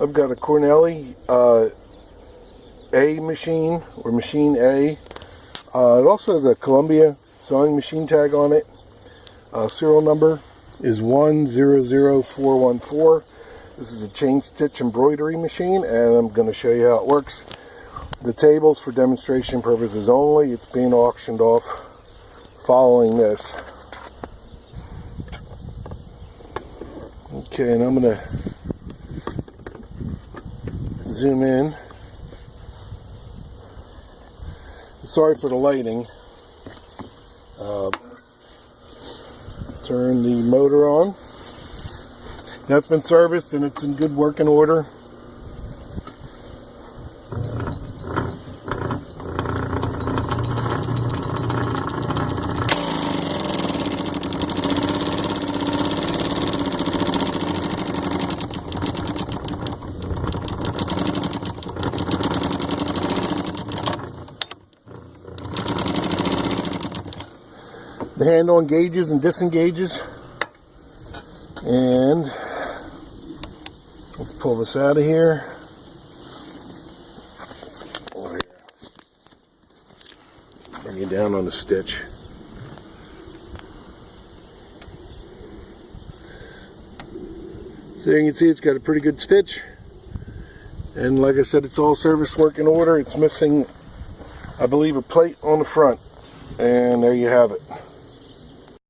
I've got a Cornely A machine, or machine A. It also has a Columbia sewing machine tag on it. Serial number is 100414. This is a chain stitch embroidery machine, and I'm going to show you how it works. The table's for demonstration purposes only. It's being auctioned off following this. Okay, and I'm going to zoom in. Sorry for the lighting. Turn the motor on. That's been serviced and it's in good working order. The handle engages and disengages, and let's pull this out of here. Bring it down on the stitch. So you can see it's got a pretty good stitch, and like I said, it's all service working order. It's missing, I believe, a plate on the front, and there you have it.